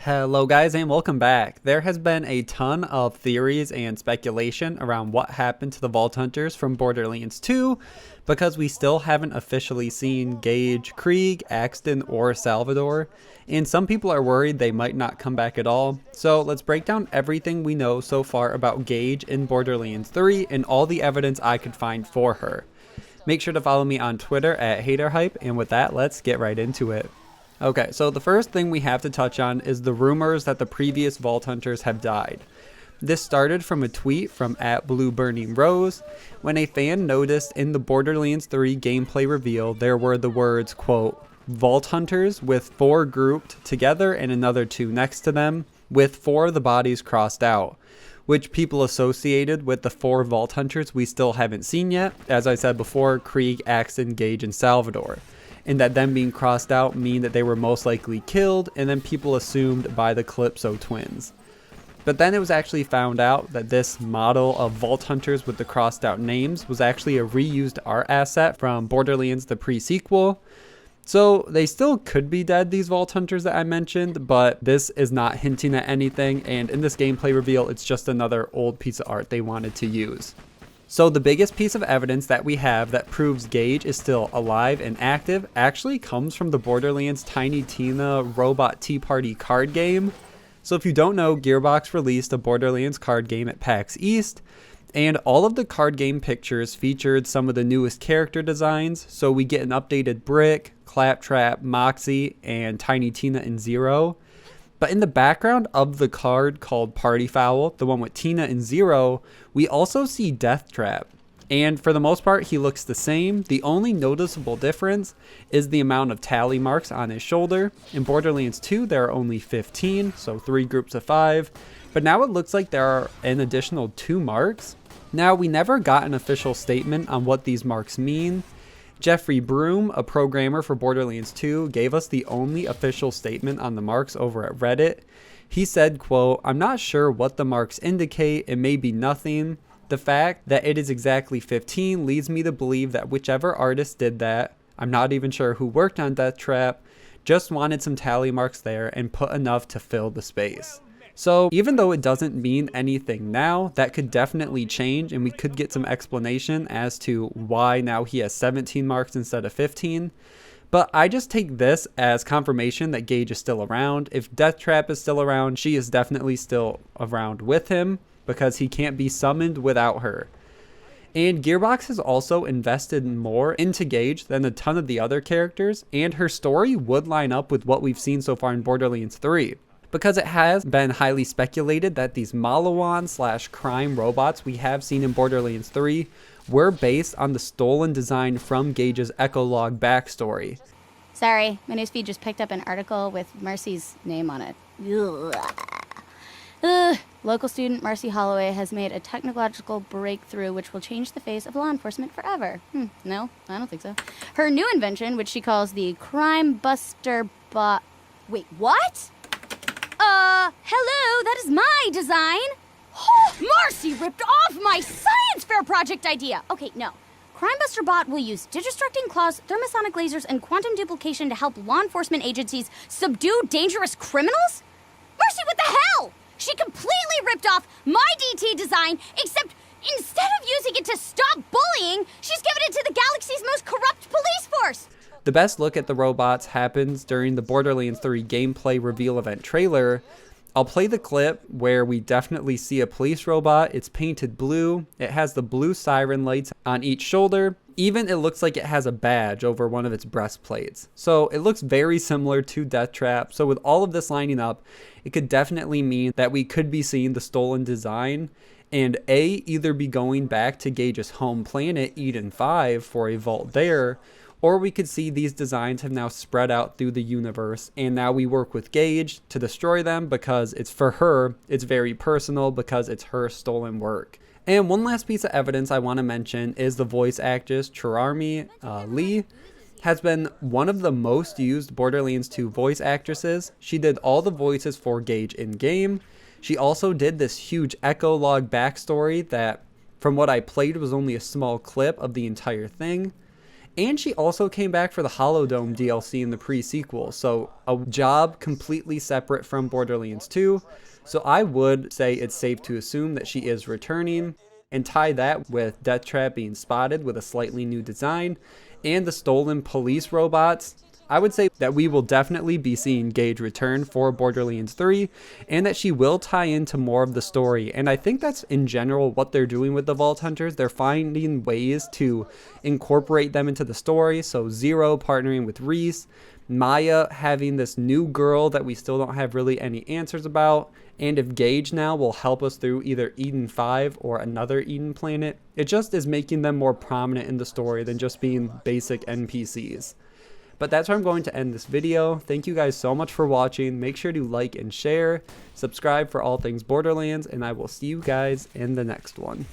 Hello guys and welcome back. There has been a ton of theories and speculation around what happened to the Vault Hunters from Borderlands 2 because we still haven't officially seen Gaige, Krieg, Axton, or Salvador, and some people are worried they might not come back at all. So let's break down everything we know so far about Gaige in Borderlands 3 and all the evidence I could find for her. Make sure to follow me on Twitter at HayderHype, and with that, let's get right into it. Okay, so the first thing we have to touch on is the rumors that the previous Vault Hunters have died. This started from a tweet from @BlueBurningRose when a fan noticed in the Borderlands 3 gameplay reveal there were the words, quote, Vault Hunters with 4 grouped together and another 2 next to them, with 4 of the bodies crossed out, which people associated with the 4 Vault Hunters we still haven't seen yet, as I said before, Krieg, Axton, Gaige, and Salvador. And that them being crossed out mean that they were most likely killed, and then people assumed by the Calypso twins. But then it was actually found out that this model of Vault Hunters with the crossed out names was actually a reused art asset from Borderlands the pre-sequel. So they still could be dead, these Vault Hunters that I mentioned, but this is not hinting at anything, and in this gameplay reveal it's just another old piece of art they wanted to use. So the biggest piece of evidence that we have that proves Gaige is still alive and active actually comes from the Borderlands Tiny Tina Robot Tea Party card game. So if you don't know, Gearbox released a Borderlands card game at PAX East, and all of the card game pictures featured some of the newest character designs. So we get an updated Brick, Claptrap, Moxie, and Tiny Tina and Zero. But in the background of the card called Party Foul, the one with Tina and Zero, we also see DeathTrap. And for the most part, he looks the same. The only noticeable difference is the amount of tally marks on his shoulder. In Borderlands 2, there are only 15, so 3 groups of 5. But now it looks like there are an additional 2 marks. Now, we never got an official statement on what these marks mean. Jeffrey Broom, a programmer for Borderlands 2, gave us the only official statement on the marks over at Reddit. He said, quote, I'm not sure what the marks indicate, it may be nothing. The fact that it is exactly 15 leads me to believe that whichever artist did that, I'm not even sure who worked on DeathTrap, just wanted some tally marks there and put enough to fill the space. So even though it doesn't mean anything now, that could definitely change, and we could get some explanation as to why now he has 17 marks instead of 15. But I just take this as confirmation that Gaige is still around. If DeathTrap is still around, she is definitely still around with him because he can't be summoned without her. And Gearbox has also invested more into Gaige than a ton of the other characters, and her story would line up with what we've seen so far in Borderlands 3. Because it has been highly speculated that these Malawan/crime robots we have seen in Borderlands 3 were based on the stolen design from Gaige's Echolog backstory. Sorry, my newsfeed just picked up an article with Marcy's name on it. Local student Marcy Holloway has made a technological breakthrough which will change the face of law enforcement forever. No, I don't think so. Her new invention, which she calls the Crime Buster Bot... Wait, what? Hello, that is my design. Marcy ripped off my science fair project idea. Okay, no. Crimebuster Bot will use digistructing claws, thermosonic lasers, and quantum duplication to help law enforcement agencies subdue dangerous criminals? Marcy, what the hell? She completely ripped off my DT design, except instead of using it to stop bullying, she's given it to the galaxy's most corrupt police force. The best look at the robots happens during the Borderlands 3 gameplay reveal event trailer. I'll play the clip where we definitely see a police robot. It's painted blue. It has the blue siren lights on each shoulder. Even it looks like it has a badge over one of its breastplates. So it looks very similar to DeathTrap. So with all of this lining up, it could definitely mean that we could be seeing the stolen design and either be going back to Gaige's home planet, Eden 5, for a vault there, or we could see these designs have now spread out through the universe, and now we work with Gaige to destroy them because it's for her, it's very personal because it's her stolen work. And one last piece of evidence I want to mention is the voice actress Cherami Lee has been one of the most used Borderlands 2 voice actresses. She did all the voices for Gaige in-game. She also did this huge Echolog backstory that, from what I played, was only a small clip of the entire thing. And she also came back for the Holodome DLC in the pre-sequel, so a job completely separate from Borderlands 2. So I would say it's safe to assume that she is returning, and tie that with DeathTrap being spotted with a slightly new design and the stolen police robots. I would say that we will definitely be seeing Gaige return for Borderlands 3, and that she will tie into more of the story. And I think that's in general what they're doing with the Vault Hunters. They're finding ways to incorporate them into the story. So Zero partnering with Reese, Maya having this new girl that we still don't have really any answers about, and if Gaige now will help us through either Eden 5 or another Eden planet, it just is making them more prominent in the story than just being basic NPCs. But that's where I'm going to end this video. Thank you guys so much for watching. Make sure to like and share, subscribe for all things Borderlands, and I will see you guys in the next one.